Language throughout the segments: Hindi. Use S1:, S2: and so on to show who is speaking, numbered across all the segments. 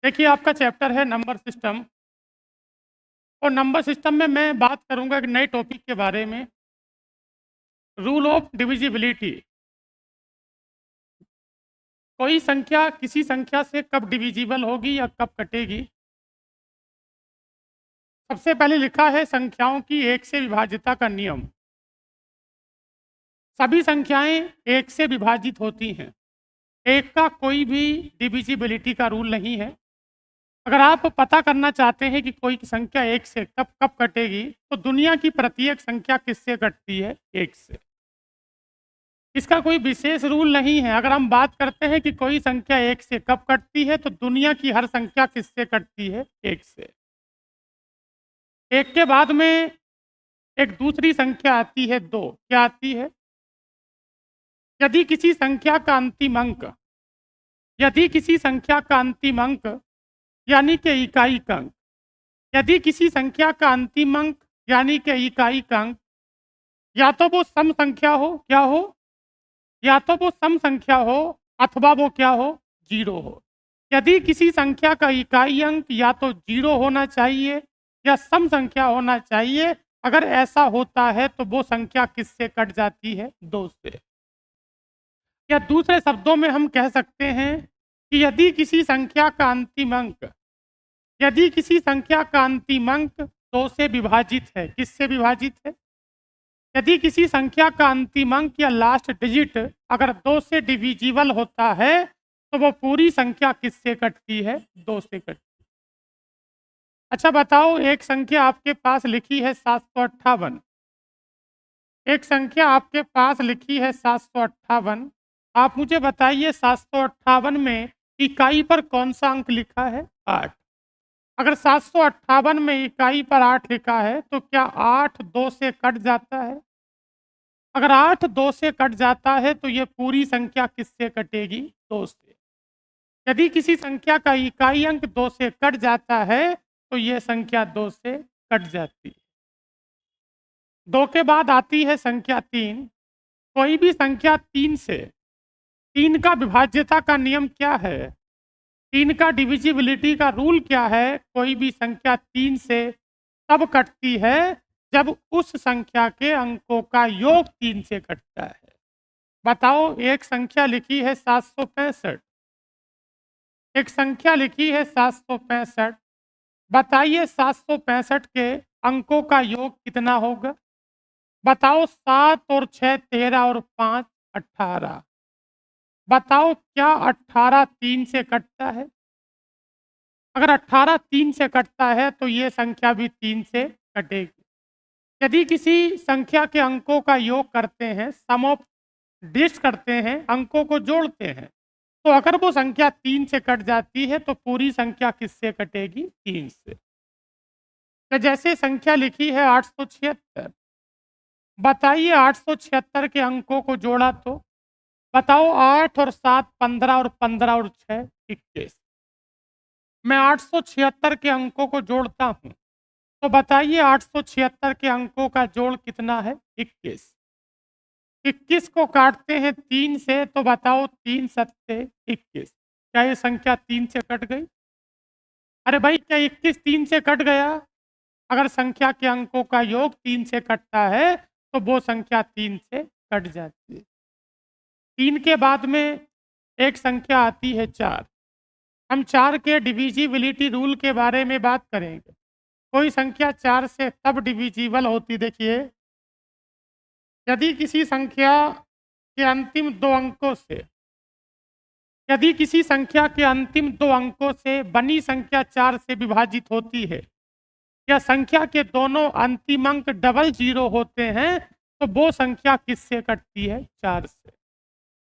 S1: देखिए आपका चैप्टर है नंबर सिस्टम और नंबर सिस्टम में मैं बात करूंगा एक नए टॉपिक के बारे में, रूल ऑफ डिविजिबिलिटी। कोई संख्या किसी संख्या से कब डिविजिबल होगी या कब कटेगी। सबसे पहले लिखा है संख्याओं की एक से विभाज्यता का नियम। सभी संख्याएं एक से विभाजित होती हैं, एक का कोई भी डिविजिबिलिटी का रूल नहीं है। अगर आप पता करना चाहते हैं कि कोई संख्या एक से कब कब कटेगी, तो दुनिया की प्रत्येक संख्या किससे कटती है? एक से। इसका कोई विशेष रूल नहीं है। अगर हम बात करते हैं कि कोई संख्या एक से कब कटती है, तो दुनिया की हर संख्या किससे कटती है? एक से। एक के बाद में एक दूसरी संख्या आती है दो। क्या आती है? यदि किसी संख्या का अंतिम अंक यदि किसी संख्या का अंतिम अंक यानी कि इकाई का अंक यदि किसी संख्या का अंतिम अंक यानी कि इकाई का अंक या तो वो सम संख्या हो, क्या हो? या तो वो सम संख्या हो अथवा वो क्या हो? जीरो हो। यदि किसी संख्या का इकाई अंक या तो जीरो होना चाहिए या सम संख्या होना चाहिए, अगर ऐसा होता है तो वो संख्या किससे कट जाती है? दो से। या दूसरे शब्दों में हम कह सकते हैं कि यदि किसी संख्या का अंतिम अंक दो से विभाजित है। किससे विभाजित है? यदि किसी संख्या का अंतिम अंक या लास्ट डिजिट अगर दो से डिविजिबल होता है, तो वो पूरी संख्या किससे कटती है? दो से कटती है। अच्छा बताओ, एक संख्या आपके पास लिखी है 758। एक संख्या आपके पास लिखी है 758। आप मुझे बताइए 758 में इकाई पर कौन सा अंक लिखा है? 8। अगर 758 में इकाई पर 8 लिखा है, तो क्या 8 2 से कट जाता है? अगर 8 2 से कट जाता है, तो ये पूरी संख्या किससे कटेगी? 2 से। यदि किसी संख्या का इकाई अंक 2 से कट जाता है, तो ये संख्या 2 से कट जाती है। 2 के बाद आती है संख्या 3। कोई भी संख्या 3 का विभाज्यता का नियम क्या है? 3 का डिविजिबिलिटी का रूल क्या है? कोई भी संख्या 3 से तब कटती है जब उस संख्या के अंकों का योग 3 से कटता है। बताओ, एक संख्या लिखी है 765। एक संख्या लिखी है 765। बताइए 765 के अंकों का योग कितना होगा? बताओ, 7 और 6 13 और 5 18। बताओ, क्या 18 3 से कटता है? अगर 18 3 से कटता है, तो ये संख्या भी 3 से कटेगी। यदि किसी संख्या के अंकों का योग करते हैं, सम ऑफ डिस्ट करते हैं, अंकों को जोड़ते हैं, तो अगर वो संख्या 3 से कट जाती है, तो पूरी संख्या किससे कटेगी? 3 से। तो जैसे संख्या लिखी है 876। बताइए 876 के अंकों को जोड़ा तो बताओ, 8 और 7 15 और 15 और 6 21। मैं 876 के अंकों को जोड़ता हूँ, तो बताइए 876 के अंकों का जोड़ कितना है? 21। 21 को काटते हैं 3 से, तो बताओ 3 सत्ते 21। क्या ये संख्या 3 से कट गई? अरे भाई, क्या 21 3 से कट गया? अगर संख्या के अंकों का योग 3 से कटता है, तो वो संख्या 3 से कट जाती है। 3 के बाद में एक संख्या आती है 4। हम 4 के डिविजिबिलिटी रूल के बारे में बात करेंगे। कोई संख्या 4 से तब डिविजिबल होती, देखिए, यदि किसी संख्या के अंतिम दो अंकों से यदि किसी संख्या के अंतिम दो अंकों से बनी संख्या 4 से विभाजित होती है, या संख्या के दोनों अंतिम अंक डबल जीरो होते हैं, तो वो संख्या किससे कटती है? 4 से।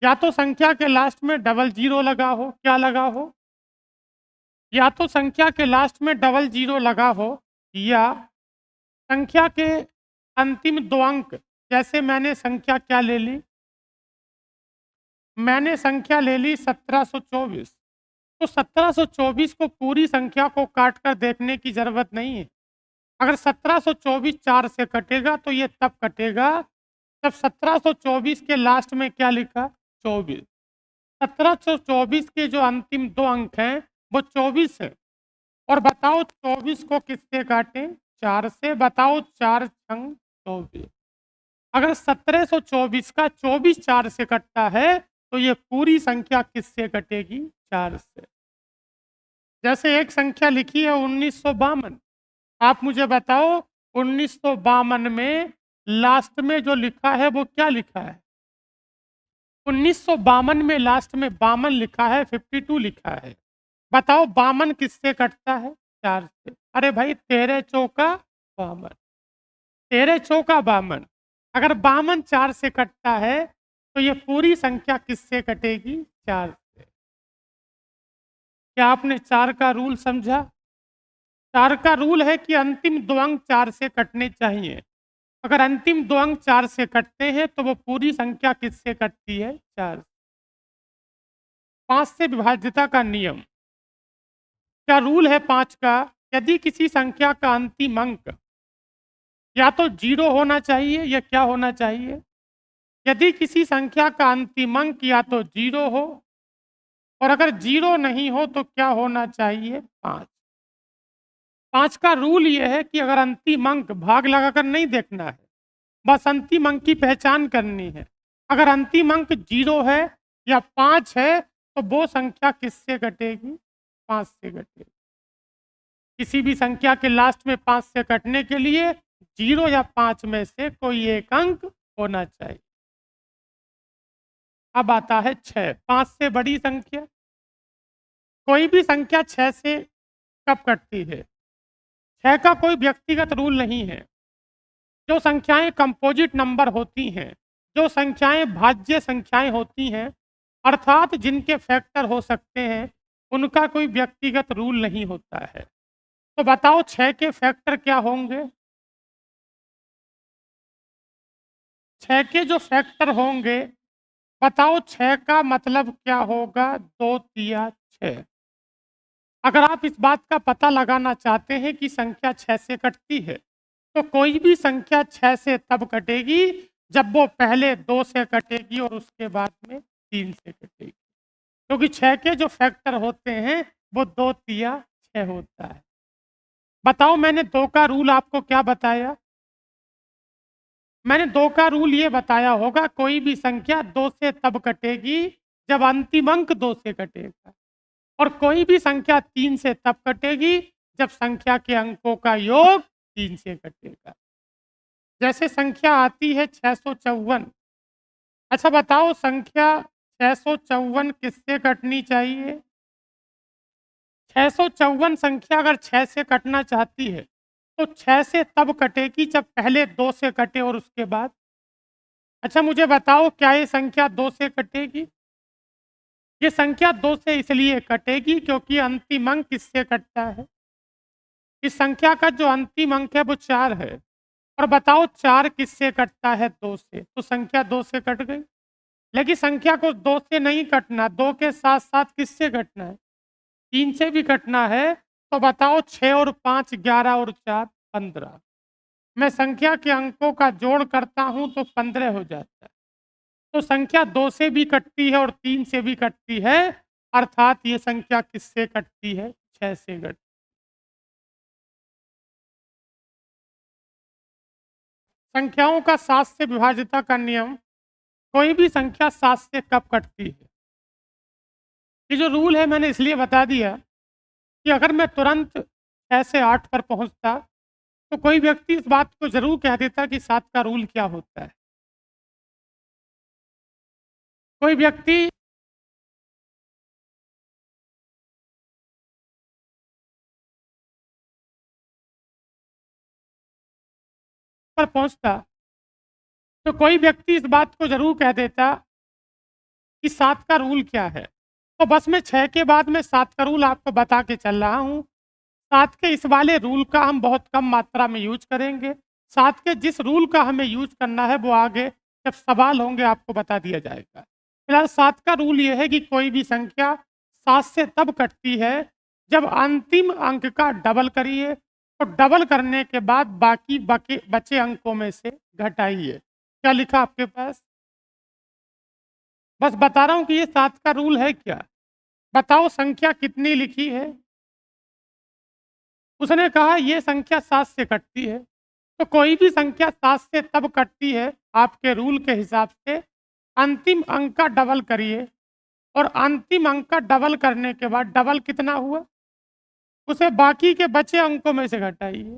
S1: या तो संख्या के लास्ट में डबल जीरो लगा हो, क्या लगा हो? या तो संख्या के लास्ट में डबल जीरो लगा हो, या संख्या के अंतिम दो अंक, जैसे मैंने संख्या क्या ले ली? मैंने संख्या ले ली 1724। तो 1724 को पूरी संख्या को काट कर देखने की जरूरत नहीं है। अगर 1724 4 से कटेगा, तो ये तब कटेगा जब 1724 के लास्ट में क्या लिखा? 24। 1724 के जो अंतिम दो अंक हैं, वो 24 है। और बताओ 24 को किससे काटें? 4 से। बताओ 4 छंग 24। अगर 1724 का 24 4 से कटता है तो ये पूरी संख्या किससे कटेगी? 4 से। जैसे एक संख्या लिखी है 1952। आप मुझे बताओ 1952 में लास्ट में जो लिखा है वो क्या लिखा है? 1952 में लास्ट में 52 लिखा है, 52 लिखा है। बताओ 52 किससे कटता है? 4 से। अरे भाई 13 चौका 52, 13 चौका 52। अगर 52 4 से कटता है तो ये पूरी संख्या किससे कटेगी? 4 से। क्या आपने 4 का रूल समझा? 4 का रूल है कि अंतिम 2 अंक 4 से कटने चाहिए। अगर अंतिम 2 अंक 4 से कटते हैं तो वो पूरी संख्या किससे कटती है? 4 से। 5 से विभाज्यता का नियम। क्या रूल है 5 का? यदि किसी संख्या का अंतिम अंक या तो 0 होना चाहिए या क्या होना चाहिए? यदि किसी संख्या का अंतिम अंक या तो 0 हो और अगर 0 नहीं हो तो क्या होना चाहिए? 5। 5 का रूल यह है कि अगर अंतिम अंक भाग लगाकर नहीं देखना है, बस अंतिम अंक की पहचान करनी है। अगर अंतिम अंक 0 है या 5 है तो वो संख्या किससे घटेगी? 5 से घटेगी। किसी भी संख्या के लास्ट में 5 से कटने के लिए 0 या 5 में से कोई एक अंक होना चाहिए। अब आता है 6, 5 से बड़ी संख्या। कोई भी संख्या 6 से कब कटती है? 6 का कोई व्यक्तिगत रूल नहीं है। जो संख्याएं कंपोजिट नंबर होती हैं, जो संख्याएं भाज्य संख्याएं होती हैं, अर्थात जिनके फैक्टर हो सकते हैं, उनका कोई व्यक्तिगत रूल नहीं होता है। तो बताओ 6 के फैक्टर क्या होंगे? 6 के जो फैक्टर होंगे, बताओ 6 का मतलब क्या होगा? 2 तिया 6। अगर आप इस बात का पता लगाना चाहते हैं कि संख्या 6 से कटती है, तो कोई भी संख्या 6 से तब कटेगी जब वो पहले 2 से कटेगी और उसके बाद में 3 से कटेगी। क्योंकि 6 के जो फैक्टर होते हैं वो 2 तिया 6 होता है। बताओ मैंने 2 का रूल आपको क्या बताया? मैंने 2 का रूल ये बताया होगा, कोई भी संख्या 2 से तब कटेगी जब अंतिम अंक 2 से कटेगा और कोई भी संख्या 3 से तब कटेगी जब संख्या के अंकों का योग 3 से कटेगा। जैसे संख्या आती है 654। अच्छा बताओ संख्या 654 किससे कटनी चाहिए? 654 संख्या अगर 6 से कटना चाहती है तो 6 से तब कटेगी जब पहले 2 से कटे और उसके बाद। अच्छा मुझे बताओ क्या ये संख्या 2 से कटेगी? ये संख्या 2 से इसलिए कटेगी क्योंकि अंतिम अंक किससे कटता है? इस संख्या का जो अंतिम अंक है वो 4 है। और बताओ 4 किससे कटता है? 2 से। तो संख्या 2 से कट गई। लेकिन संख्या को 2 से नहीं कटना, 2 के साथ साथ किससे कटना है? 3 से भी कटना है। तो बताओ 6 और 5 11 और 4 15। मैं संख्या के अंकों का जोड़ करता हूं तो 15 हो जाता है। तो संख्या 2 से भी कटती है और 3 से भी कटती है, अर्थात ये संख्या किससे कटती है? 6 से कटती है। संख्याओं का 7 से विभाज्यता का नियम। कोई भी संख्या 7 से कब कटती है? ये जो रूल है मैंने इसलिए बता दिया कि अगर मैं तुरंत 6 से 8 पर पहुंचता तो कोई व्यक्ति इस बात को जरूर कह देता कि 7 का रूल क्या होता है। कोई व्यक्ति पर पहुंचता तो कोई व्यक्ति इस बात को जरूर कह देता कि 7 का रूल क्या है। तो बस मैं 6 के बाद में 7 का रूल आपको बता के चल रहा हूँ। 7 के इस वाले रूल का हम बहुत कम मात्रा में यूज करेंगे। 7 के जिस रूल का हमें यूज करना है वो आगे जब सवाल होंगे आपको बता दिया जाएगा। फिलहाल 7 का रूल ये है कि कोई भी संख्या 7 से तब कटती है जब अंतिम अंक का डबल करिए और डबल करने के बाद बाकी बचे अंकों में से घटाइए। क्या लिखा आपके पास? बस बता रहा हूँ कि ये 7 का रूल है क्या। बताओ संख्या कितनी लिखी है? उसने कहा ये संख्या 7 से कटती है। तो कोई भी संख्या 7 से तब कटती है आपके रूल के हिसाब से, अंतिम अंक का डबल करिए और अंतिम अंक का डबल करने के बाद डबल कितना हुआ उसे बाकी के बचे अंकों में से घटाइए।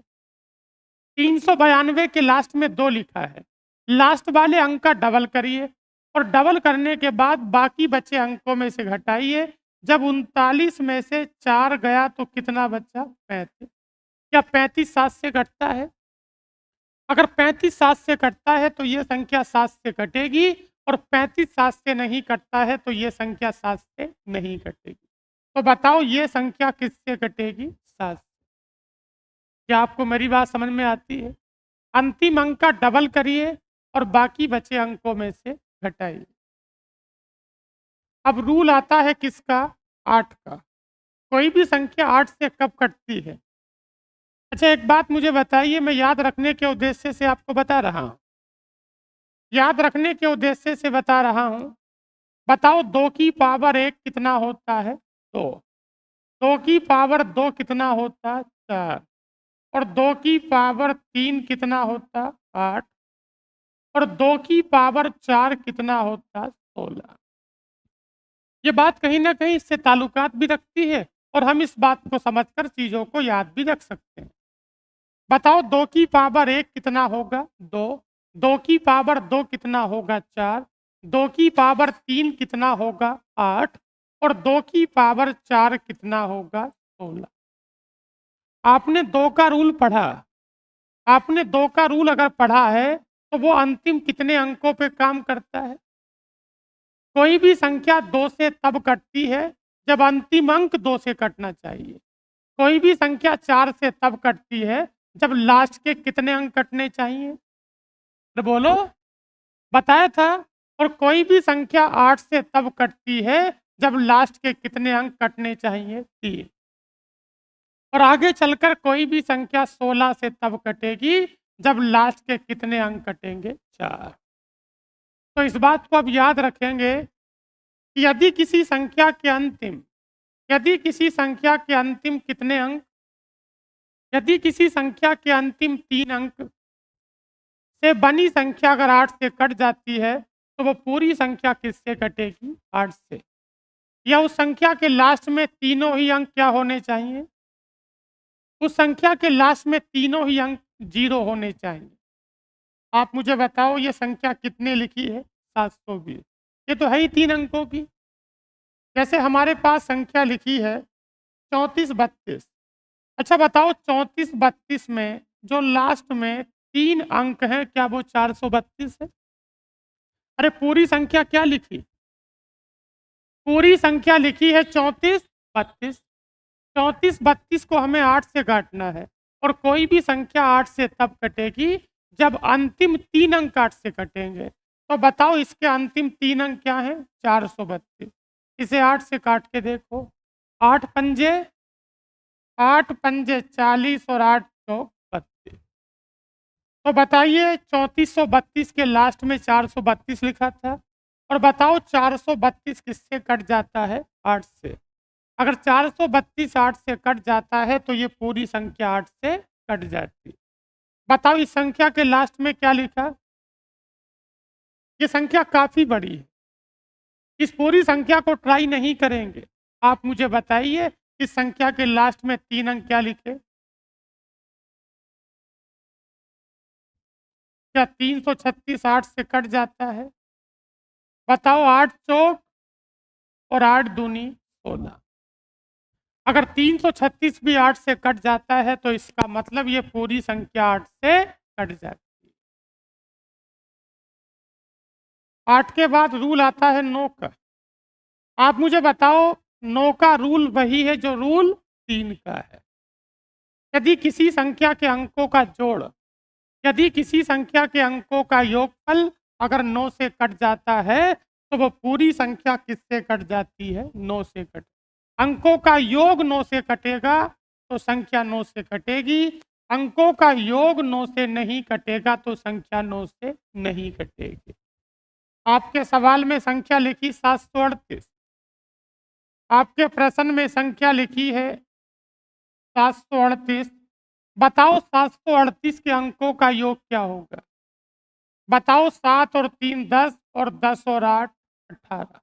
S1: 392 के लास्ट में 2 लिखा है, लास्ट वाले अंक का डबल करिए और डबल करने के बाद बाकी बचे अंकों में से घटाइए। जब 39 में से 4 गया तो कितना बचा? 35। क्या 35 7 से घटता है? अगर 35 7 से कटता है तो ये संख्या 7 से कटेगी और 35 7 से नहीं कटता है तो ये संख्या 7 से नहीं कटेगी। तो बताओ ये संख्या किससे कटेगी? 7 से। क्या आपको मेरी बात समझ में आती है? अंतिम अंक का डबल करिए और बाकी बचे अंकों में से घटाइए। अब रूल आता है किसका? 8 का। कोई भी संख्या 8 से कब कटती है? अच्छा एक बात मुझे बताइए, मैं याद रखने के उद्देश्य से आपको बता रहा हूँ, याद रखने के उद्देश्य से बता रहा हूँ। बताओ 2 की पावर 1 कितना होता है? 2। 2 की पावर 2 कितना होता है? 4। और 2 की पावर 3 कितना होता? 8। और 2 की पावर 4 कितना होता? 16। ये बात कहीं न कहीं इससे ताल्लुकात भी रखती है और हम इस बात को समझकर चीज़ों को याद भी रख सकते हैं। बताओ 2 की पावर 1 कितना होगा? 2। 2 की पावर 2 कितना होगा? 4। 2 की पावर 3 कितना होगा? 8। और 2 की पावर 4 कितना होगा? 16। आपने 2 का रूल पढ़ा, आपने 2 का रूल अगर पढ़ा है तो वो अंतिम कितने अंकों पे काम करता है? कोई भी संख्या 2 से तब कटती है जब अंतिम अंक 2 से कटना चाहिए। कोई भी संख्या 4 से तब कटती है जब लास्ट के कितने अंक कटने चाहिए? तो बोलो, बताया था। और कोई भी संख्या 8 से तब कटती है जब लास्ट के कितने अंक कटने चाहिए? 3। और आगे चलकर कोई भी संख्या 16 से तब कटेगी जब लास्ट के कितने अंक कटेंगे? 4। तो इस बात को अब याद रखेंगे कि यदि किसी संख्या के अंतिम कितने अंक, यदि किसी संख्या के अंतिम 3 अंक से बनी संख्या अगर 8 से कट जाती है तो वो पूरी संख्या किससे कटेगी? 8 से। या उस संख्या के लास्ट में तीनों ही अंक क्या होने चाहिए? उस संख्या के लास्ट में तीनों ही अंक 0 होने चाहिए। आप मुझे बताओ ये संख्या कितने लिखी है? 720। ये तो है ही 3 अंकों की। जैसे हमारे पास संख्या लिखी है 3432। अच्छा बताओ 3432 में जो लास्ट में 3 अंक हैं क्या वो 432 है? अरे पूरी संख्या क्या लिखी? पूरी संख्या लिखी है 3432। 3432 को हमें 8 से काटना है और कोई भी संख्या 8 से तब कटेगी जब अंतिम 3 अंक 8 से कटेंगे। तो बताओ इसके अंतिम 3 अंक क्या हैं? 432। इसे 8 से काट के देखो। 8 पंजे 40 और 8 चौक 32। तो बताइए 3432 के लास्ट में 432 लिखा था और बताओ 432 किससे कट जाता है? 8 से। अगर 432 8 से कट जाता है तो ये पूरी संख्या 8 से कट जाती। बताओ इस संख्या के लास्ट में क्या लिखा? ये संख्या काफ़ी बड़ी है। इस पूरी संख्या को ट्राई नहीं करेंगे। आप मुझे बताइए इस संख्या के लास्ट में 3 अंक क्या लिखे? क्या 336 8 से कट जाता है? बताओ 8 चौक और 8 दूनी 16। अगर 336 भी 8 से कट जाता है तो इसका मतलब ये पूरी संख्या 8 से कट जाती है। 8 के बाद रूल आता है 9 का। आप मुझे बताओ 9 का रूल वही है जो रूल 3 का है। यदि किसी संख्या के अंकों का जोड़, यदि किसी संख्या के अंकों का योगफल अगर 9 से कट जाता है तो वो पूरी संख्या किससे कट जाती है? 9 से कट। अंकों का योग 9 से कटेगा तो संख्या 9 से कटेगी। अंकों का योग 9 से नहीं कटेगा तो संख्या 9 से नहीं कटेगी। आपके सवाल में संख्या लिखी 738। आपके प्रश्न में संख्या लिखी है 738। बताओ 738 के अंकों का योग क्या होगा? बताओ 7 और 3 10 और 10 और 8 18।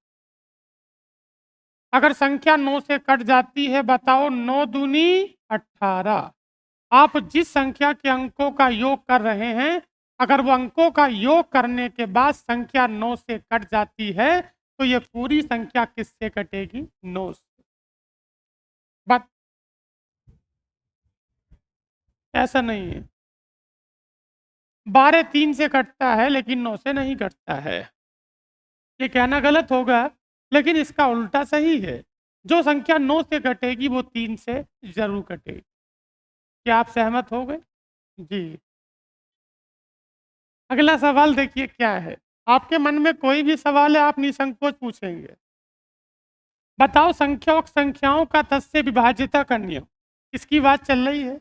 S1: अगर संख्या 9 से कट जाती है, बताओ 9 दूनी 18। आप जिस संख्या के अंकों का योग कर रहे हैं, अगर वो अंकों का योग करने के बाद संख्या 9 से कट जाती है, तो ये पूरी संख्या किससे कटेगी? 9 से। बट ऐसा नहीं है। 12 3 से कटता है लेकिन 9 से नहीं कटता है। ये कहना गलत होगा, लेकिन इसका उल्टा सही है। जो संख्या 9 से कटेगी वो 3 से जरूर कटेगी। क्या आप सहमत हो गए? जी। अगला सवाल देखिए क्या है। आपके मन में कोई भी सवाल है, आप निसंकोच पूछेंगे। बताओ संख्याओं संख्याओं का 10 से विभाजिता का नियम। इसकी बात चल रही है।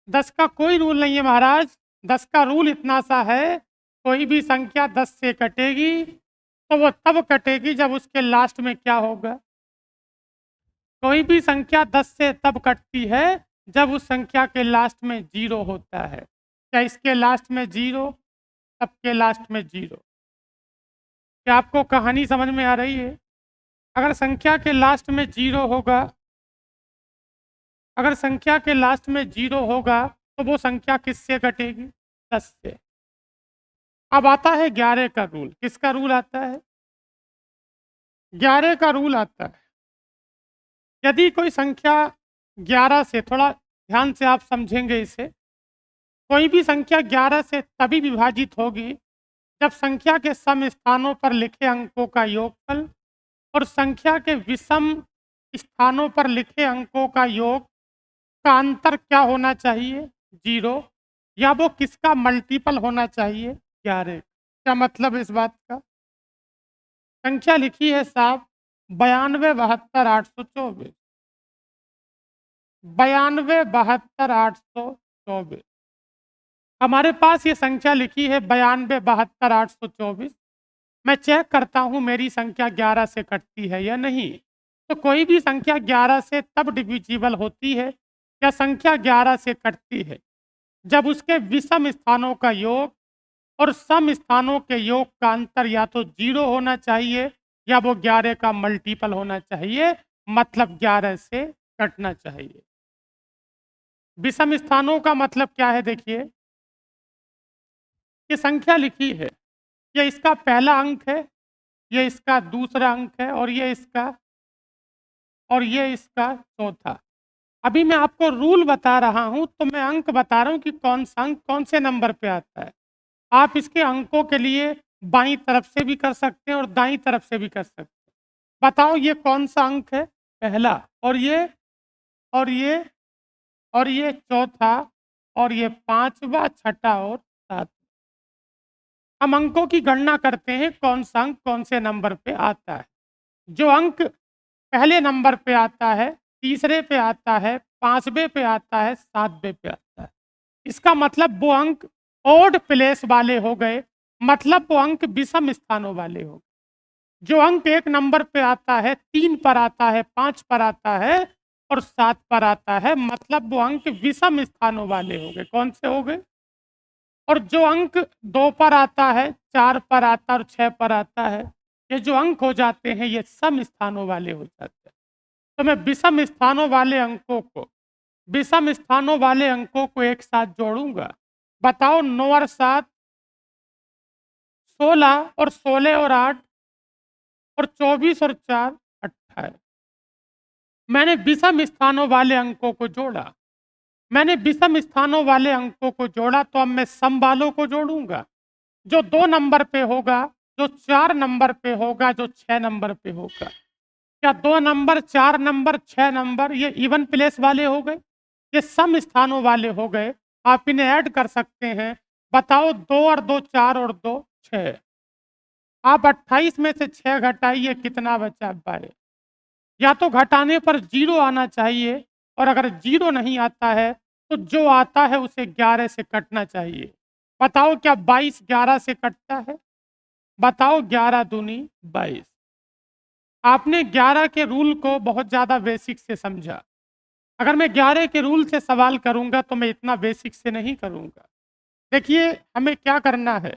S1: 10 का कोई रूल नहीं है महाराज। 10 का रूल इतना सा है, कोई भी संख्या 10 से कटेगी तो वो तब कटेगी जब उसके लास्ट में क्या होगा? कोई भी संख्या 10 से तब कटती है जब उस संख्या के लास्ट में 0 होता है। क्या इसके लास्ट में 0? सबके लास्ट में 0। क्या आपको कहानी समझ में आ रही है? अगर संख्या के लास्ट में 0 होगा, अगर संख्या के लास्ट में 0 होगा तो वो संख्या किससे कटेगी? 10 से। अब आता है 11 का रूल। किसका रूल आता है? 11 का रूल आता है। यदि कोई संख्या 11 से, थोड़ा ध्यान से आप समझेंगे इसे, कोई भी संख्या 11 से तभी विभाजित होगी जब संख्या के सम स्थानों पर लिखे अंकों का योगफल और संख्या के विषम स्थानों पर लिखे अंकों का योग का अंतर क्या होना चाहिए? 0। या वो किसका मल्टीपल होना चाहिए? 11। क्या मतलब इस बात का? संख्या लिखी है साहब 92 72 824। 92 72 824। हमारे पास ये संख्या लिखी है 92 72 824। मैं चेक करता हूँ मेरी संख्या 11 से कटती है या नहीं। तो कोई भी संख्या 11 से तब डिविजिबल होती है या संख्या 11 से कटती है जब उसके विषम स्थानों का योग और सम स्थानों के योग का अंतर या तो 0 होना चाहिए या वो 11 का मल्टीपल होना चाहिए, मतलब 11 से कटना चाहिए। विषम स्थानों का मतलब क्या है? देखिए, ये संख्या लिखी है, ये इसका पहला अंक है, ये इसका दूसरा अंक है और ये इसका चौथा। अभी मैं आपको रूल बता रहा हूं तो मैं अंक बता रहा हूं कि कौन सा अंक कौन से नंबर पे आता है। आप इसके अंकों के लिए बाईं तरफ से भी कर सकते हैं और दाईं तरफ से भी कर सकते हैं। बताओ ये कौन सा अंक है? पहला। और ये और ये चौथा और ये पांचवा, छठा और सातवां। हम अंकों की गणना करते हैं कौन सा अंक कौन से नंबर पे आता है। जो अंक पहले नंबर पे आता है, तीसरे पे आता है, पांचवे पे आता है, सातवें पे आता है, इसका मतलब वो अंक ओड प्लेस वाले हो गए, मतलब वो अंक विषम स्थानों वाले हो गए। जो अंक एक नंबर पे आता है, 3 पर आता है, 5 पर आता है और 7 पर आता है, मतलब वो अंक विषम स्थानों वाले हो गए। कौन से हो गए? और जो अंक 2 पर आता है, 4 पर आता है और 6 पर आता है, ये जो अंक हो जाते हैं ये सम स्थानों वाले हो जाते हैं। तो मैं विषम स्थानों वाले अंकों को एक साथ जोड़ूंगा। बताओ 9 और 7 16 और 16 और 8 और 24 और 4 28। मैंने विषम स्थानों वाले अंकों को जोड़ा। मैंने विषम स्थानों वाले अंकों को जोड़ा तो अब मैं सम वालों को जोड़ूंगा। जो 2 नंबर पे होगा, जो 4 नंबर पे होगा, जो 6 नंबर पे होगा। क्या 2 नंबर, 4 नंबर, 6 नंबर ये इवन प्लेस वाले हो गए? ये सम स्थानों वाले हो गए। आप इन्हें ऐड कर सकते हैं। बताओ 2 और 2 4 और 2 6। आप 28 में से 6 घटाइए, कितना बचा? 22। या तो घटाने पर 0 आना चाहिए और अगर 0 नहीं आता है तो जो आता है उसे 11 से कटना चाहिए। बताओ क्या 22 11 से कटता है? बताओ 11 दूनी 22। आपने 11 के रूल को बहुत ज़्यादा बेसिक से समझा। अगर मैं 11 के रूल से सवाल करूँगा तो मैं इतना बेसिक से नहीं करूँगा। देखिए, हमें क्या करना है?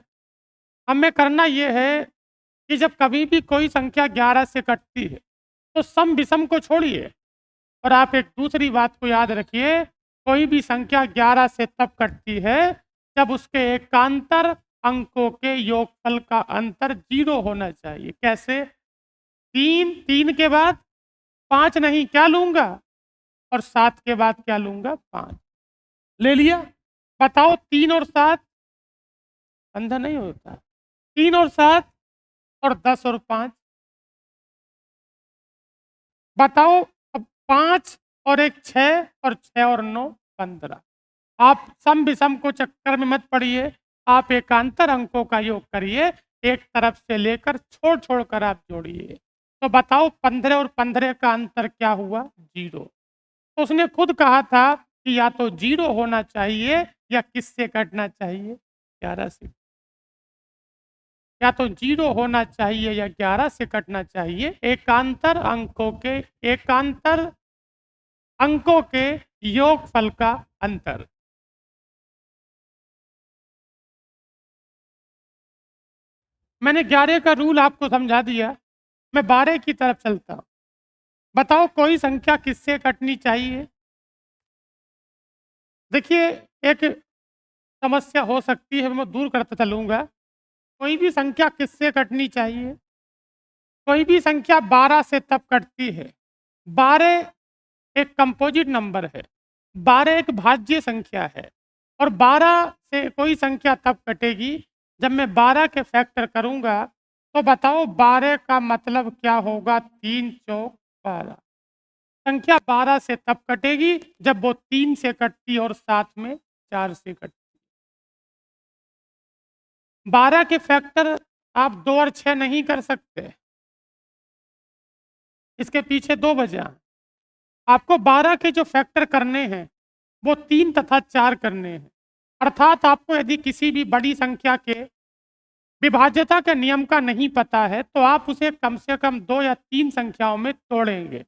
S1: हमें करना ये है कि जब कभी भी कोई संख्या 11 से कटती है, तो सम विषम को छोड़िए और आप एक दूसरी बात को याद रखिए, कोई भी संख्या 11 से तब कटती है, जब उसके एकांतर अंकों के योगफल का अंतर 0 होना चाहिए। कैसे? 3, 3 के बाद 5 नहीं, क्या लूँगा? और 7 के बाद क्या लूँगा? 5। ले लिया? बताओ 3 और 7 अंधा नहीं होता। 3 और 7 और 10 और 5 बताओ। अब 5 और 1 6 और 6 और 9 15। आप सम विषम को चक्कर में मत पड़िए, आप एकांतर अंकों का योग करिए, एक तरफ से लेकर छोड़ कर आप जोड़िए। तो बताओ 15 और 15 का अंतर क्या हुआ? 0। तो उसने खुद कहा था कि या तो 0 होना चाहिए या किससे कटना चाहिए? 11 से। या तो 0 होना चाहिए या 11 से कटना चाहिए, एकांतर अंकों के योगफल का अंतर। मैंने 11 का रूल आपको समझा दिया, मैं 12 की तरफ चलता हूँ। बताओ कोई संख्या किससे कटनी चाहिए? देखिए, एक समस्या हो सकती है, मैं दूर करता चलूँगा। कोई भी संख्या किससे कटनी चाहिए? कोई भी संख्या 12 से तब कटती है। 12 एक कंपोजिट नंबर है, 12 एक भाज्य संख्या है और 12 से कोई संख्या तब कटेगी जब मैं 12 के फैक्टर करूंगा। तो बताओ 12 का मतलब क्या होगा? 3 चौक 12। संख्या 12 से तब कटेगी जब वो 3 से कटती और साथ में 4 से कटती। 12 के फैक्टर आप 2 और 6 नहीं कर सकते, इसके पीछे 2 वजह। आपको 12 के जो फैक्टर करने हैं वो 3 तथा 4 करने हैं। अर्थात आपको यदि किसी भी बड़ी संख्या के विभाज्यता के नियम का नहीं पता है तो आप उसे कम से कम 2 या 3 संख्याओं में तोड़ेंगे।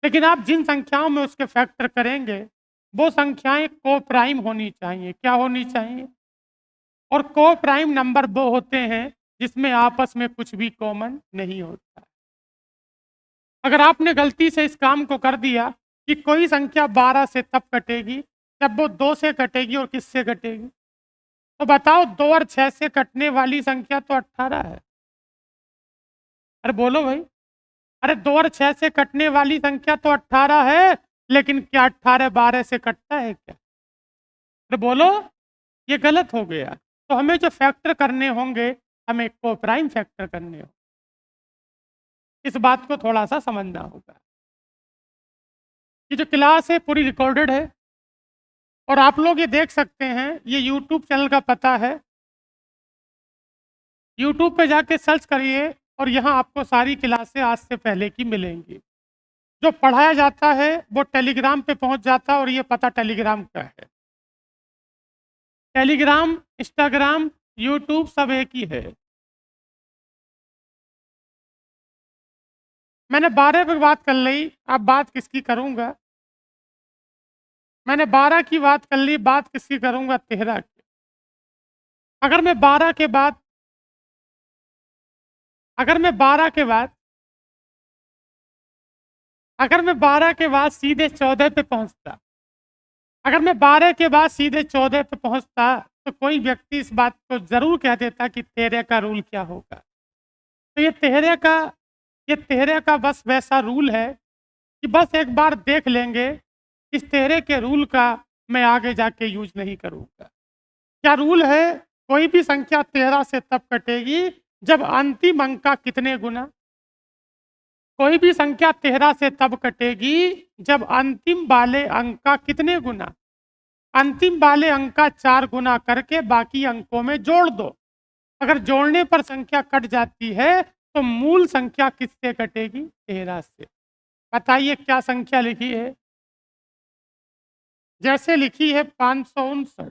S1: लेकिन आप जिन संख्याओं में उसके फैक्टर करेंगे वो संख्याएं को प्राइम होनी चाहिए। क्या होनी चाहिए? और को प्राइम नंबर वो होते हैं जिसमें आपस में कुछ भी कॉमन नहीं होता। अगर आपने गलती से इस काम को कर दिया कि कोई संख्या 12 से तब कटेगी जब वो 2 से कटेगी और किससे कटेगी, तो बताओ 2 और 6 से कटने वाली संख्या तो 18 है। अरे बोलो भाई। अरे 2 और 6 से कटने वाली संख्या तो 18 है, लेकिन क्या 18 12 से कटता है क्या? अरे बोलो। ये गलत हो गया। तो हमें जो फैक्टर करने होंगे, हमें को प्राइम फैक्टर करने होंगे। इस बात को थोड़ा सा समझना होगा। ये जो क्लास है पूरी रिकॉर्डेड है और आप लोग ये देख सकते हैं। ये यूट्यूब चैनल का पता है, यूट्यूब पे जाके सर्च करिए और यहाँ आपको सारी क्लासें आज से पहले की मिलेंगी। जो पढ़ाया जाता है वो टेलीग्राम पे पहुँच जाता है और ये पता टेलीग्राम का है। टेलीग्राम, इंस्टाग्राम, यूट्यूब सब एक ही है। मैंने 12 पे बात कर ली, अब बात किसकी करूँगा? मैंने 12 की बात कर ली, बात किसकी करूँगा? 13 की। अगर मैं 12 के बाद अगर मैं 12 के बाद अगर मैं 12 के बाद सीधे 14 पे पहुँचता, अगर मैं 12 के बाद सीधे 14 पे पहुँचता, तो कोई व्यक्ति इस बात को ज़रूर कह देता कि 13 का रूल क्या होगा। तो ये 13 का बस वैसा रूल है कि बस एक बार देख लेंगे, इस 13 के रूल का मैं आगे जाके यूज़ नहीं करूँगा। क्या रूल है? कोई भी संख्या 13 से तब कटेगी जब अंतिम अंक का कितने गुना? कोई भी संख्या 13 से तब कटेगी जब अंतिम वाले अंक का कितने गुना? अंतिम वाले अंक का 4 गुना करके बाकी अंकों में जोड़ दो। अगर जोड़ने पर संख्या कट जाती है तो मूल संख्या किससे कटेगी? 13 से। बताइए क्या संख्या लिखी है? जैसे लिखी है 559।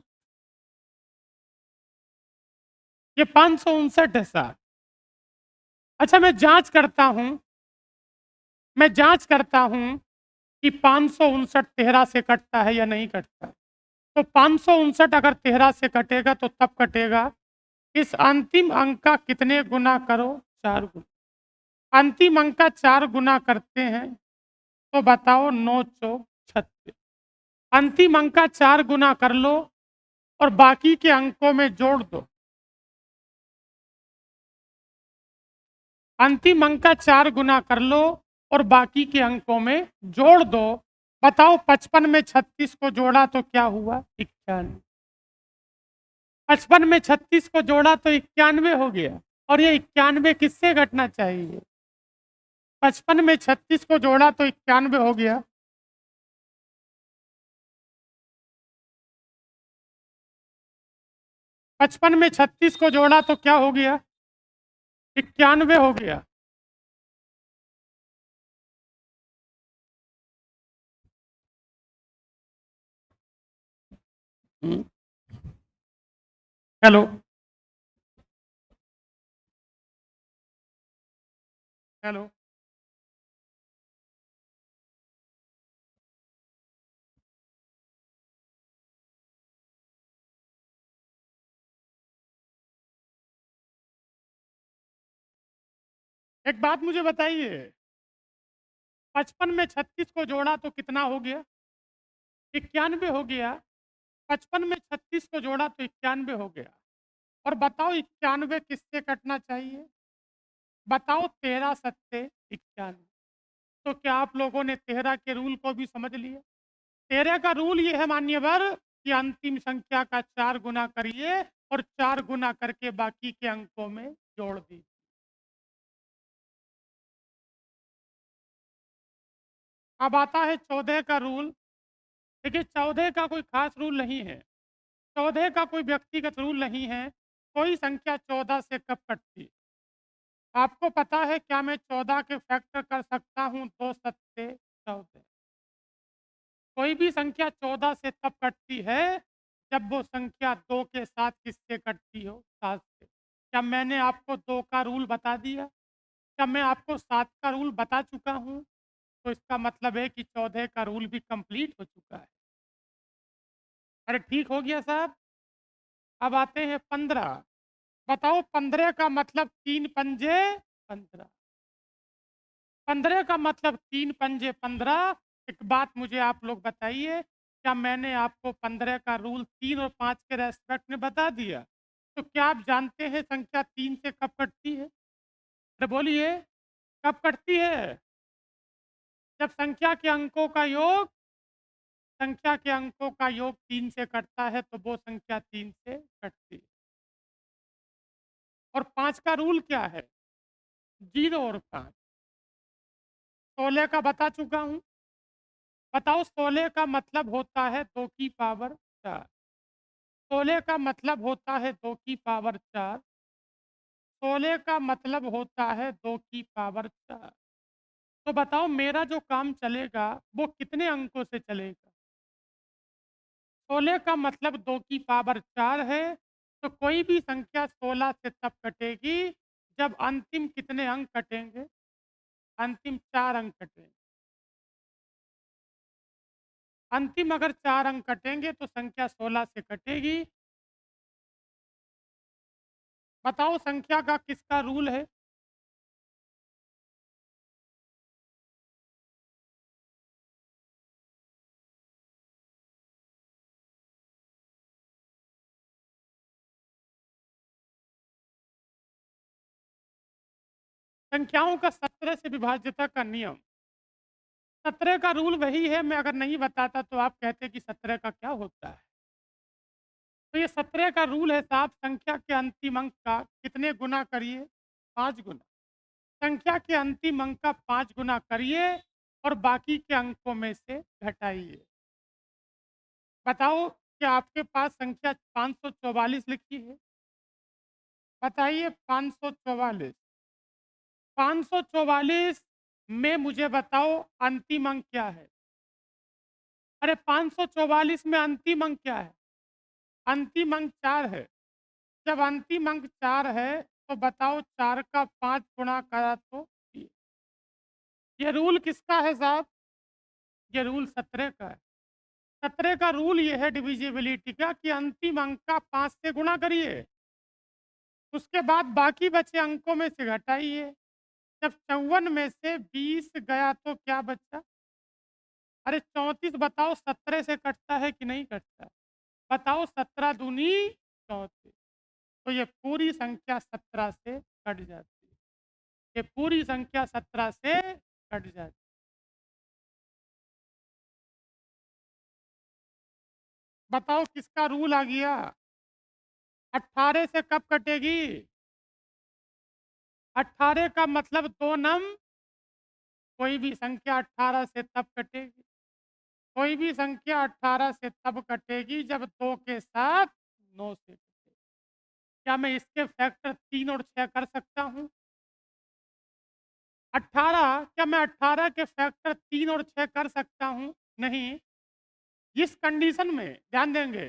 S1: ये 559 है साहब। अच्छा, मैं जांच करता हूं मैं जांच करता हूं कि 559 13 से कटता है या नहीं कटता। तो 559 अगर 13 से कटेगा तो तब कटेगा, इस अंतिम अंक का कितने गुना करो, 4 गुना। अंतिम अंक का 4 गुना करते हैं तो बताओ 9 चौक 36। अंतिम अंक का 4 गुना कर लो और बाकी के अंकों में जोड़ दो। अंतिम अंक का 4 गुना कर लो और बाकी के अंकों में जोड़ दो। बताओ 55 में 36 को जोड़ा तो क्या हुआ, 91। 55 में 36 को जोड़ा तो 91 हो गया। और ये 91 किससे घटना चाहिए? 55 में 36 को जोड़ा तो 91 हो गया। 55 में 36 को जोड़ा तो क्या हो गया, 91 हो गया। Hello hello. एक बात मुझे बताइए, 55 में 36 को जोड़ा तो कितना हो गया, 91 हो गया। 55 में 36 को जोड़ा तो 91 हो गया। और बताओ 91 किससे कटना चाहिए? बताओ 13 सत्ते 91। तो क्या आप लोगों ने 13 के रूल को भी समझ लिया? 13 का रूल ये है मान्यवर कि अंतिम संख्या का 4 गुना करिए और 4 गुना करके बाकी के अंकों में जोड़ दीजिए। अब आता है 14 का रूल। देखिए 14 का कोई खास रूल नहीं है, 14 का कोई व्यक्तिगत रूल नहीं है। कोई संख्या 14 से कब कटती है? आपको पता है क्या मैं 14 के फैक्टर कर सकता हूँ, 2 सत्ते 14। कोई भी संख्या 14 से तब कटती है जब वो संख्या 2 के साथ किससे कटती हो, 7 से। क्या मैंने आपको 2 का रूल बता दिया? क्या मैं आपको 7 का रूल बता चुका हूँ? तो इसका मतलब है कि 14 का रूल भी कंप्लीट हो चुका है। अरे ठीक हो गया साहब। अब आते हैं 15। बताओ 15 का मतलब 3 पंजे 15। 15 का मतलब 3 पंजे 15। एक बात मुझे आप लोग बताइए, क्या मैंने आपको 15 का रूल 3 और 5 के रेस्पेक्ट में बता दिया? तो क्या आप जानते हैं संख्या 3 से कब कटती है? अरे बोलिए, कब कटती है? जब संख्या के अंकों का योग 3 से कटता है तो वो संख्या 3 से कटती है। और 5 का रूल क्या है? 0 और 5। 16 का बता चुका हूँ। बताओ 16 का मतलब होता है 2 की पावर 4। 16 का मतलब होता है 2 की पावर 4। 16 का मतलब होता है 2 की पावर 4। तो बताओ मेरा जो काम चलेगा वो कितने अंकों से चलेगा? 16 का मतलब 2 की पावर 4 है। तो कोई भी संख्या 16 से तब कटेगी जब अंतिम कितने अंक कटेंगे? अंतिम 4 अंक कटेंगे। अंतिम अगर 4 अंक कटेंगे तो संख्या 16 से कटेगी। बताओ संख्या का किसका रूल है? संख्याओं का 17 से विभाज्यता का नियम। 17 का रूल वही है, मैं अगर नहीं बताता तो आप कहते कि 17 का क्या होता है। तो ये 17 का रूल है साहब, संख्या के अंतिम अंक का कितने गुना करिए? 5 गुना। संख्या के अंतिम अंक का 5 गुना करिए और बाकी के अंकों में से घटाइए। बताओ क्या आपके पास संख्या 544 लिखी है? बताइए 544। 544 में मुझे बताओ अंतिम अंक क्या है? अरे 544 में अंतिम अंक क्या है? अंतिम अंक 4 है। जब अंतिम अंक 4 है तो बताओ 4 का 5 गुणा करा तो 30। ये रूल किसका है साहब? ये रूल 17 का है। 17 का रूल ये है डिविजिबिलिटी का कि अंतिम अंक का 5 से गुणा करिए, उसके बाद बाकी बचे अंकों में से घटाइए। जब 54 में से 20 गया तो क्या बचा? अरे 34 बताओ 17 से कटता है कि नहीं कटता? बताओ 17 दूनी 34। तो ये पूरी संख्या 17 से कट जाती है। ये पूरी संख्या 17 से कट जाती है। बताओ किसका रूल आ गया? 18 से कब कटेगी? 18 का मतलब 2 नम, कोई भी संख्या 18 से तब कटेगी। कोई भी संख्या 18 से तब कटेगी जब 2 के साथ 9 से कटेगी। क्या मैं इसके फैक्टर 3 और 6 कर सकता हूँ? 18, क्या मैं 18 के फैक्टर 3 और 6 कर सकता हूँ? नहीं। इस कंडीशन में ध्यान देंगे,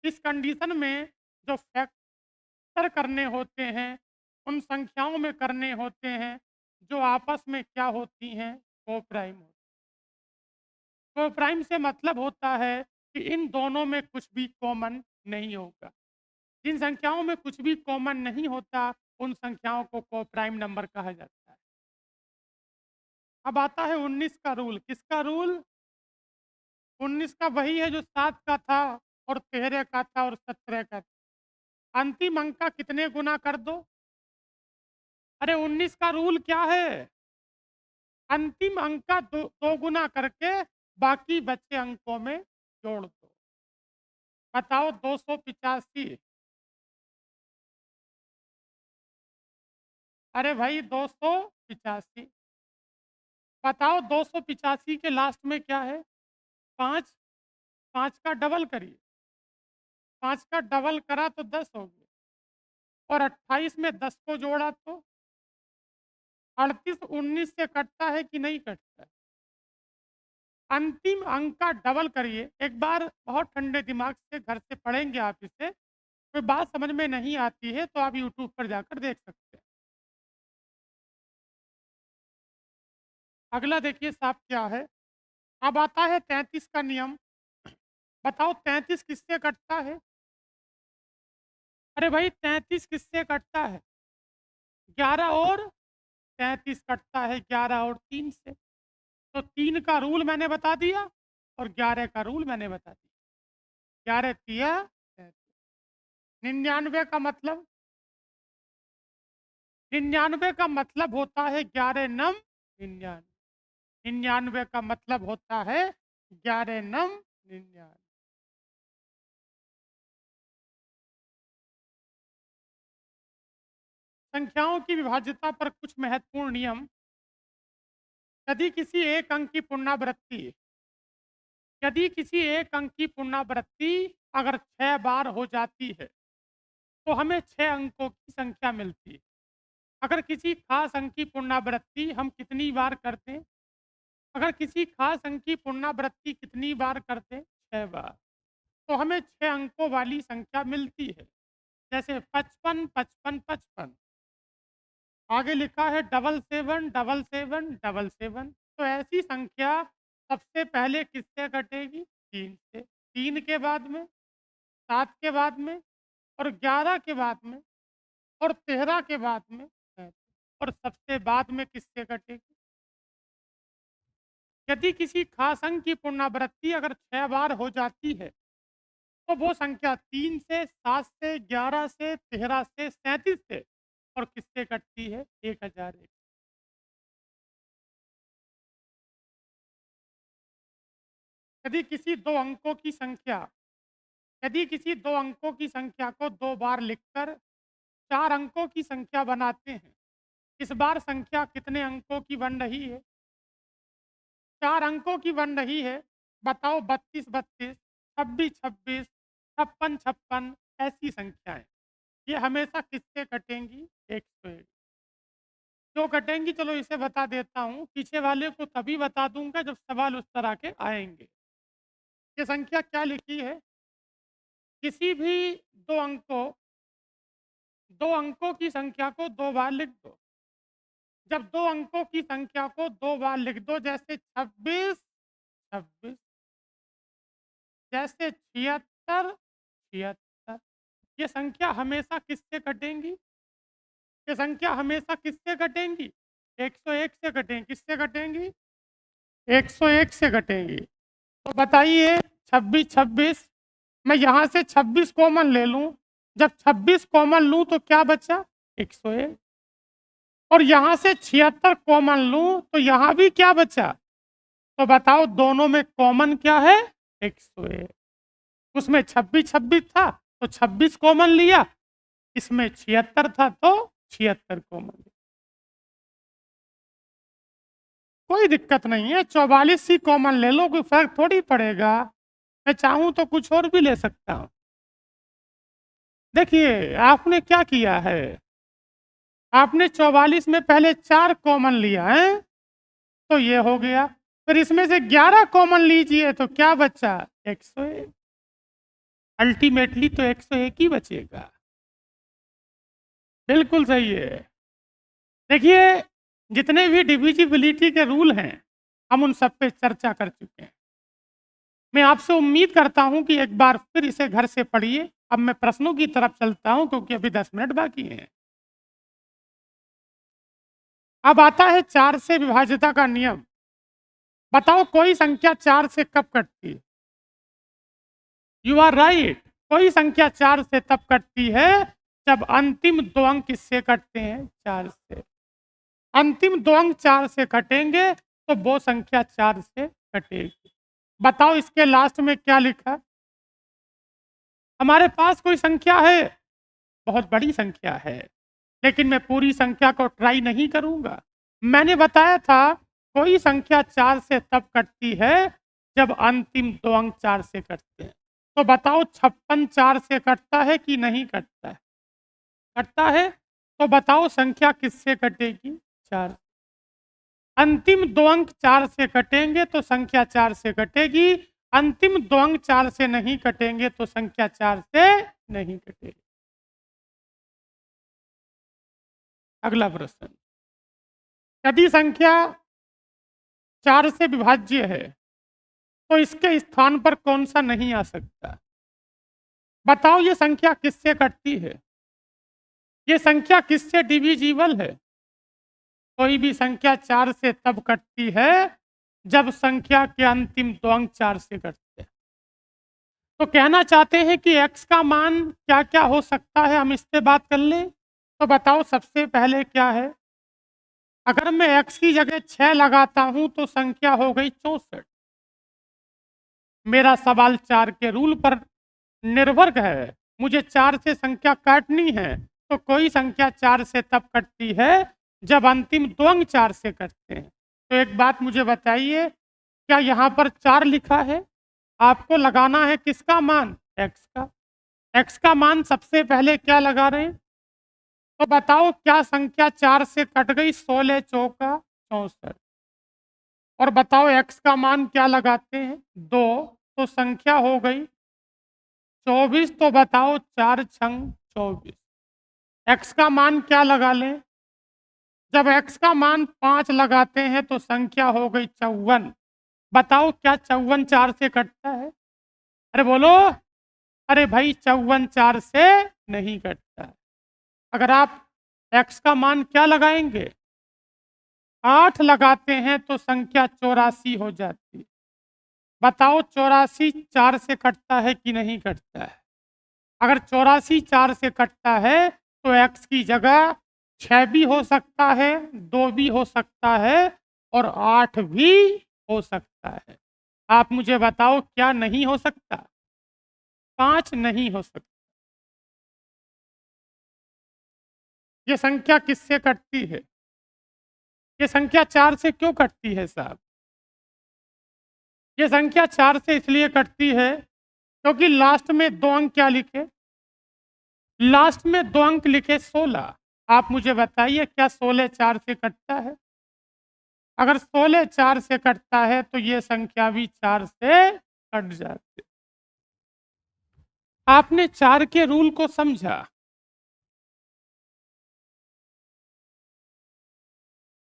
S1: इस कंडीशन में जो फैक्टर करने होते हैं, उन संख्याओं में करने होते हैं, जो आपस में क्या होती हैं? को-प्राइम होती हैं। को-प्राइम से मतलब होता है कि इन दोनों में कुछ भी कॉमन नहीं होगा। जिन संख्याओं में कुछ भी कॉमन नहीं होता, उन संख्याओं को को-प्राइम नंबर कहा जाता है। अब आता है 19 का रूल। किसका रूल? 19 का वही है जो 7 का था और 13 का था और 17 का था। अंतिम अंक का कितने गुना कर दो? अरे 19 का रूल क्या है? अंतिम अंक का दो गुना करके बाकी बचे अंकों में जोड़ दो। बताओ 285। अरे भाई 285। बताओ 285 के लास्ट में क्या है? 5। 5 का डबल करिए। 5 का डबल करा तो 10 हो गया और 28 में 10 को जोड़ा तो 38। 19 से कटता है कि नहीं कटता है? अंतिम अंक का डबल करिए। एक बार बहुत ठंडे दिमाग से घर से पढ़ेंगे आप इसे, कोई बात समझ में नहीं आती है तो आप यूट्यूब पर जाकर देख सकते हैं। अगला देखिए साहब क्या है। अब आता है 33 का नियम। बताओ 33 किससे कटता है? अरे भाई 33 किससे कटता है? 11 और 33 कटता है 11 और 3 से। तो 3 का रूल मैंने बता दिया और 11 का रूल मैंने बता दिया। 11 तिया 99 का मतलब, 99 का मतलब होता है 11 नम 99। 99 का मतलब होता है 11 नम 99। संख्याओं की विभाज्यता पर कुछ महत्वपूर्ण नियम। यदि किसी एक अंक की पुनरावृत्ति यदि किसी एक अंक की पुनरावृत्ति अगर 6 बार हो जाती है तो हमें 6 अंकों की संख्या मिलती है। अगर किसी खास अंक की पुनरावृत्ति हम कितनी बार करते हैं? अगर किसी खास अंक की पुनरावृत्ति कितनी बार करते हैं? 6 बार। तो हमें 6 अंकों वाली संख्या मिलती है। जैसे 55, 55, 55। आगे लिखा है double seven, double seven, double seven. तो ऐसी संख्या सबसे पहले किससे कटेगी? 3 से। 3 के बाद में, 7 के बाद में और 11 के बाद में और 13 के बाद में है। और सबसे बाद में किससे कटेगी? यदि किसी खास अंक की पुनरावृत्ति अगर 6 बार हो जाती है तो वो संख्या 3 से, 7 से, 11 से, 13 से, 37 से और किससे कटती है? 1001। यदि किसी दो अंकों की संख्या यदि किसी 2 अंकों की संख्या को 2 बार लिखकर 4 अंकों की संख्या बनाते हैं, इस बार संख्या कितने अंकों की बन रही है? 4 अंकों की बन रही है। बताओ 32, 32, 26, 26, 56, 56। ऐसी संख्याएं ये हमेशा किससे कटेंगी? 101। क्यों कटेंगी चलो इसे बता देता हूँ। पीछे वाले को तभी बता दूंगा जब सवाल उस तरह के आएंगे। ये संख्या क्या लिखी है? किसी भी दो अंकों 2 अंकों की संख्या को 2 बार लिख दो। जब दो अंकों की संख्या को दो बार लिख दो, जैसे 26 26, जैसे 76 76, ये संख्या हमेशा किससे कटेंगी? ये संख्या हमेशा किससे कटेंगी? 101 से कटेंगी। किससे कटेंगी? 101 से कटेंगी। तो बताइए 26 26, मैं यहाँ से 26 कॉमन ले लूँ। जब 26 कॉमन लूँ तो क्या बचा? 101। और यहाँ से 76 कॉमन लूँ तो यहाँ भी क्या बचा? तो बताओ दोनों में कॉमन क्या है? 101। उसमें 26 26 था तो 26 कॉमन लिया, इसमें 76 था तो 76 कॉमन लिया। कोई दिक्कत नहीं है, 44 ही कॉमन ले लो, कोई फर्क थोड़ी पड़ेगा। मैं चाहूं तो कुछ और भी ले सकता हूं। देखिए आपने क्या किया है, आपने 44 में पहले 4 कॉमन लिया है तो ये हो गया, फिर इसमें से 11 कॉमन लीजिए तो क्या बचा? 101। अल्टीमेटली तो 101 ही बचेगा। बिल्कुल सही है। देखिए जितने भी डिविजिबिलिटी के रूल हैं हम उन सब पे चर्चा कर चुके हैं। मैं आपसे उम्मीद करता हूं कि एक बार फिर इसे घर से पढ़िए। अब मैं प्रश्नों की तरफ चलता हूं क्योंकि अभी 10 मिनट बाकी हैं। अब आता है 4 से विभाज्यता का नियम। बताओ कोई संख्या 4 से कब कटती है? यू आर राइट, कोई संख्या 4 से तब कटती है जब अंतिम दो अंक किससे कटते हैं? 4 से। अंतिम दो अंक 4 से कटेंगे तो वो संख्या 4 से कटेगी। बताओ इसके लास्ट में क्या लिखा? हमारे पास कोई संख्या है, बहुत बड़ी संख्या है, लेकिन मैं पूरी संख्या को ट्राई नहीं करूंगा। मैंने बताया था कोई संख्या 4 से तब कटती है जब अंतिम दो अंक 4 से कटते हैं। तो बताओ 56 4 से कटता है कि नहीं कटता है? कटता है। तो बताओ संख्या किससे कटेगी? 4। अंतिम दो अंक 4 से कटेंगे तो संख्या 4 से कटेगी। अंतिम दो अंक 4 से नहीं कटेंगे तो संख्या 4 से नहीं कटेगी। अगला प्रश्न, यदि संख्या 4 से विभाज्य है तो इसके स्थान पर कौन सा नहीं आ सकता? बताओ ये संख्या किससे कटती है? ये संख्या किससे डिविजिबल है? कोई भी संख्या 4 से तब कटती है जब संख्या के अंतिम दो अंक 4 से कटते हैं। तो कहना चाहते हैं कि x का मान क्या क्या हो सकता है, हम इस पे बात कर लें। तो बताओ सबसे पहले क्या है? अगर मैं x की जगह 6 लगाता हूं तो संख्या हो गई 64। मेरा सवाल 4 के रूल पर निर्भर है, मुझे 4 से संख्या काटनी है। तो कोई संख्या 4 से तब कटती है जब अंतिम दो अंक 4 से कटते हैं। तो एक बात मुझे बताइए, क्या यहाँ पर 4 लिखा है? आपको लगाना है किसका मान? x का। x का मान सबसे पहले क्या लगा रहे हैं? तो बताओ क्या संख्या 4 से कट गई? 16 चौका 64। और बताओ x का मान क्या लगाते हैं? 2। तो संख्या हो गई 24। तो बताओ 4 छंग 24। x का मान क्या लगा लें? जब x का मान 5 लगाते हैं तो संख्या हो गई 54। बताओ क्या 54 4 से कटता है? अरे बोलो। अरे भाई 54 4 से नहीं कटता है। अगर आप x का मान क्या लगाएंगे? 8 लगाते हैं तो संख्या 84 हो जाती है। बताओ 84 4 से कटता है कि नहीं कटता है? अगर 84 4 से कटता है तो x की जगह 6 भी हो सकता है, 2 भी हो सकता है और 8 भी हो सकता है। आप मुझे बताओ क्या नहीं हो सकता? 5 नहीं हो सकता। ये संख्या किससे कटती है? ये संख्या 4 से क्यों कटती है साहब? ये संख्या 4 से इसलिए कटती है क्योंकि लास्ट में दो अंक क्या लिखे? लास्ट में दो अंक लिखे 16। आप मुझे बताइए क्या 16 4 से कटता है? अगर 16 4 से कटता है तो ये संख्या भी 4 से कट जाती है। आपने 4 के रूल को समझा?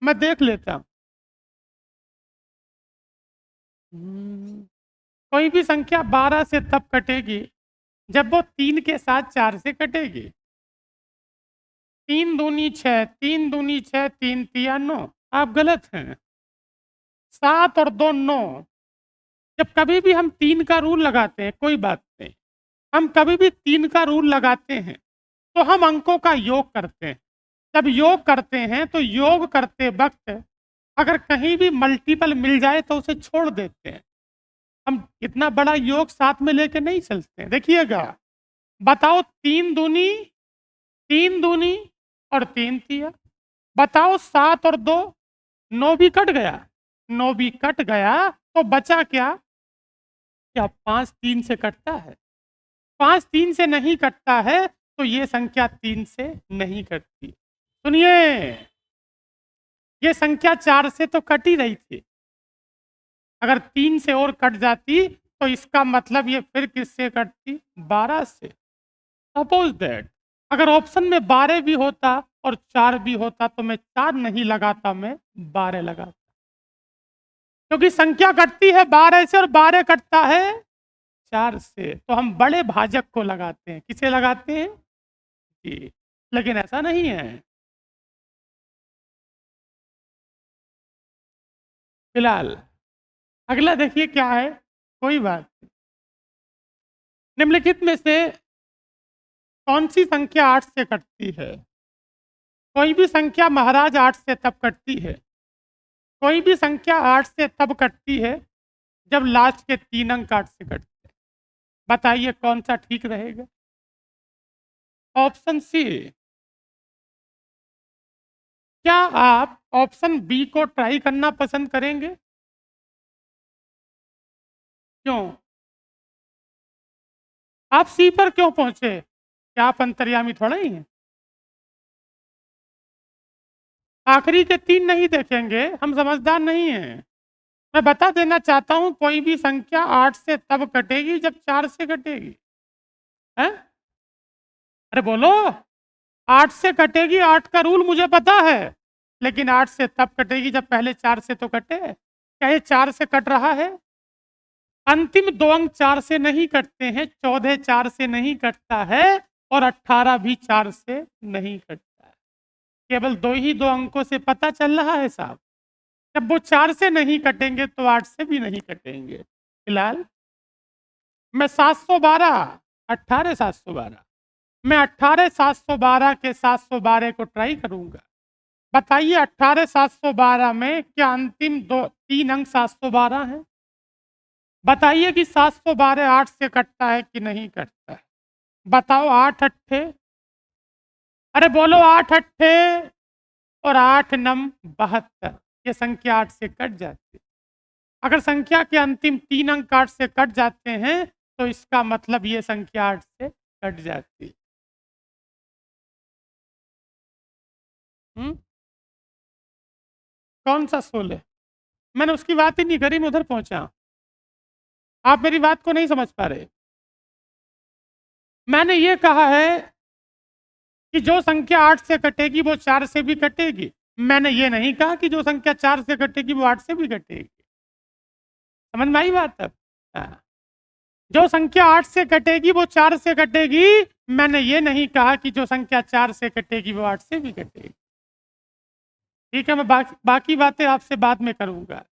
S1: मैं देख लेता हूं। कोई भी संख्या 12 से तब कटेगी जब वो 3 के साथ 4 से कटेगी। 3 दूनी 6, 3 दूनी 6, 3 तिया 9। आप गलत हैं। 7 और 2 9। जब कभी भी हम 3 का रूल लगाते हैं, कोई बात नहीं, हम कभी भी 3 का रूल लगाते हैं तो हम अंकों का योग करते हैं। जब योग करते हैं तो योग करते वक्त अगर कहीं भी मल्टीपल मिल जाए तो उसे छोड़ देते हैं। हम इतना बड़ा योग साथ में लेके नहीं चलते हैं। देखिएगा, बताओ 3 दूनी और 3 तिया। बताओ 7 और 2, 9 भी कट गया। 9 भी कट गया तो बचा क्या? क्या 5 3 से कटता है? 5 3 से नहीं कटता है तो ये संख्या 3 से नहीं कटती। सुनिए, ये संख्या 4 से तो कट ही रही थी। अगर 3 से और कट जाती तो इसका मतलब ये फिर किससे कटती? 12 से। सपोज दैट अगर ऑप्शन में 12 भी होता और 4 भी होता तो मैं 4 नहीं लगाता, मैं 12 लगाता, क्योंकि संख्या कटती है 12 से और 12 कटता है 4 से। तो हम बड़े भाजक को लगाते हैं। किसे लगाते हैं जी? लेकिन ऐसा नहीं है। फिलहाल अगला देखिए क्या है। कोई बात नहीं। निम्नलिखित में से कौन सी संख्या 8 से कटती है? कोई भी संख्या महाराज 8 से तब कटती है, कोई भी संख्या 8 से तब कटती है जब लास्ट के 3 अंक 8 से कटते हैं। बताइए कौन सा ठीक रहेगा? Option C. क्या आप ऑप्शन बी को ट्राई करना पसंद करेंगे? क्यों? आप सी पर क्यों पहुंचे? क्या आप अंतर्यामी थोड़ा ही हैं? आखिरी के 3 नहीं देखेंगे, हम समझदार नहीं हैं। मैं बता देना चाहता हूं, कोई भी संख्या 8 से तब कटेगी जब 4 से कटेगी। है? अरे बोलो। 8 से कटेगी, 8 का रूल मुझे पता है, लेकिन 8 से तब कटेगी जब पहले 4 से तो कटे। क्या ये 4 से कट रहा है? अंतिम 2 अंक 4 से नहीं कटते हैं। 14 4 से नहीं कटता है और 18 भी 4 से नहीं कटता है। केवल 2 अंकों से पता चल रहा है साहब। जब वो 4 से नहीं कटेंगे तो 8 से भी नहीं कटेंगे। फिलहाल मैं 712, 18 712, मैं 18 712 के 712 को ट्राई करूंगा। बताइए 18 712 में क्या अंतिम 3 अंक 712 है? बताइए कि 712 8 से कटता है कि नहीं कटता है? बताओ। 8 अट्ठे, अरे बोलो 8 अट्ठे और 8 नम 72। ये संख्या 8 से कट जाती है। अगर संख्या के अंतिम 3 अंक 8 से कट जाते हैं तो इसका मतलब ये संख्या 8 से कट जाती है। कौन सा 16? मैंने उसकी बात ही नहीं करी, मैं उधर पहुंचा। आप मेरी बात को नहीं समझ पा रहे। मैंने ये कहा है कि जो संख्या 8 से कटेगी वो 4 से भी कटेगी। मैंने ये नहीं कहा कि जो संख्या 4 से कटेगी वो 8 से भी कटेगी। समझ में आई बात अब? हाँ। जो संख्या 8 से कटेगी वो 4 से कटेगी। मैंने ये नहीं कहा कि जो संख्या 4 से कटेगी वो 8 से भी कटेगी। ठीक है, मैं बाकी बातें आपसे बाद में करूंगा।